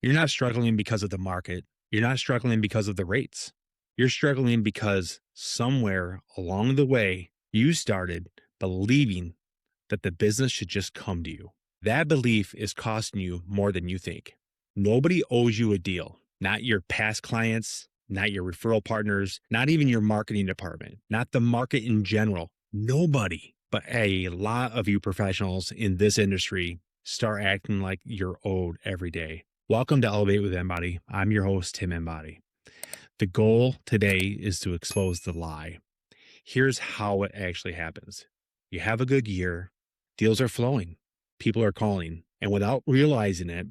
You're not struggling because of the market. You're not struggling because of the rates. You're struggling because somewhere along the way, you started believing that the business should just come to you. That belief is costing you more than you think. Nobody owes you a deal, not your past clients, not your referral partners, not even your marketing department, not the market in general. Nobody, but a lot of you professionals in this industry start acting like you're owed every day. Welcome to Elevate with Enbody. I'm your host, Tim Enbody. The goal today is to expose the lie. Here's how it actually happens. You have a good year, deals are flowing, people are calling, and without realizing it,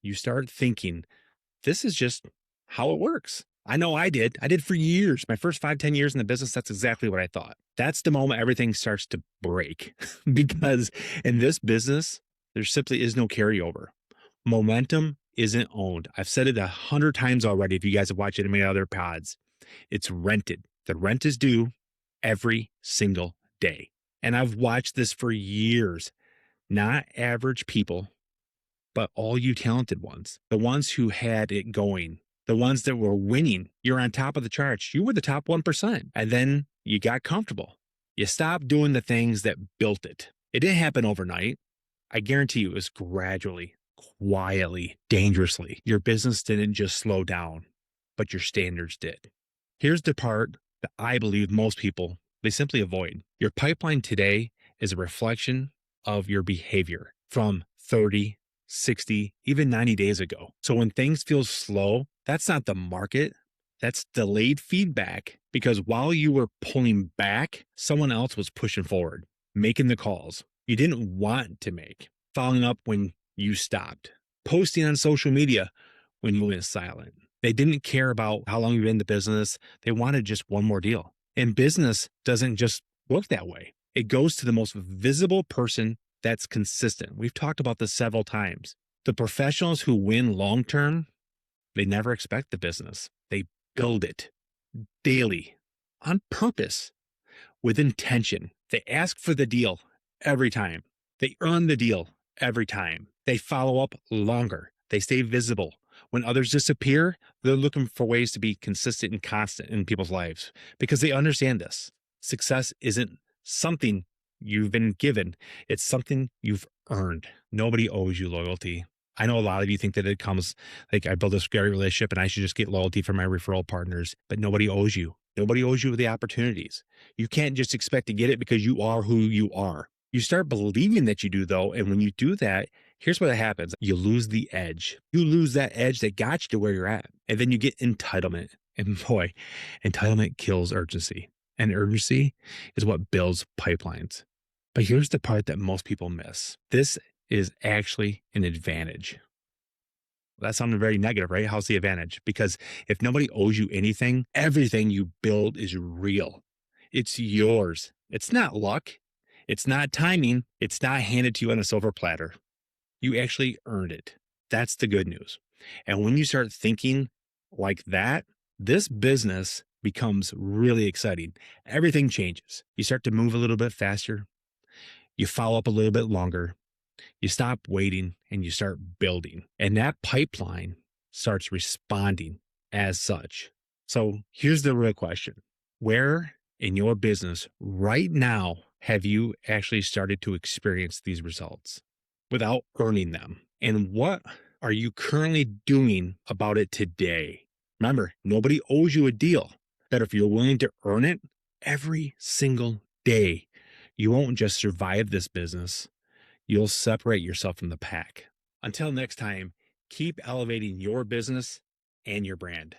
you start thinking, this is just how it works. I know I did. I did for years. My first 5, 10 years in the business, that's exactly what I thought. That's the moment everything starts to break because in this business, there simply is no carryover. Momentum isn't owned. I've said it 100 times already. If you guys have watched any of my other pods, it's rented. The rent is due every single day. And I've watched this for years. Not average people, but all you talented ones, the ones who had it going, the ones that were winning. You're on top of the charts. You were the top 1%. And then you got comfortable. You stopped doing the things that built it. It didn't happen overnight. I guarantee you it was gradually, quietly, dangerously. Your business didn't just slow down, but your standards did. Here's the part that I believe most people, they simply avoid. Your pipeline today is a reflection of your behavior from 30, 60, even 90 days ago. So when things feel slow, that's not the market. That's delayed feedback because while you were pulling back, someone else was pushing forward, making the calls you didn't want to make, following up when you stopped, posting on social media when you went silent. They didn't care about how long you've been in the business. They wanted just one more deal. And business doesn't just work that way. It goes to the most visible person that's consistent. We've talked about this several times. The professionals who win long-term, they never expect the business. They build it daily on purpose with intention. They ask for the deal every time. They earn the deal every time. They follow up longer. They stay visible. When others disappear, they're looking for ways to be consistent and constant in people's lives because they understand this. Success isn't something you've been given. It's something you've earned. Nobody owes you loyalty. I know a lot of you think that it comes like I build this great relationship and I should just get loyalty from my referral partners, but nobody owes you. Nobody owes you the opportunities. You can't just expect to get it because you are who you are. You start believing that you do though. And when you do that, here's what happens. You lose the edge. You lose that edge that got you to where you're at. And then you get entitlement. And boy, entitlement kills urgency. And urgency is what builds pipelines. But here's the part that most people miss. This is actually an advantage. That sounded very negative, right? How's the advantage? Because if nobody owes you anything, everything you build is real. It's yours. It's not luck. It's not timing. It's not handed to you on a silver platter. You actually earned it. That's the good news. And when you start thinking like that, this business becomes really exciting. Everything changes. You start to move a little bit faster. You follow up a little bit longer. You stop waiting and you start building. And that pipeline starts responding as such. So here's the real question. Where in your business right now have you actually started to experience these results without earning them? And what are you currently doing about it today? Remember, nobody owes you a deal, but if you're willing to earn it every single day, you won't just survive this business. You'll separate yourself from the pack. Until next time, keep elevating your business and your brand.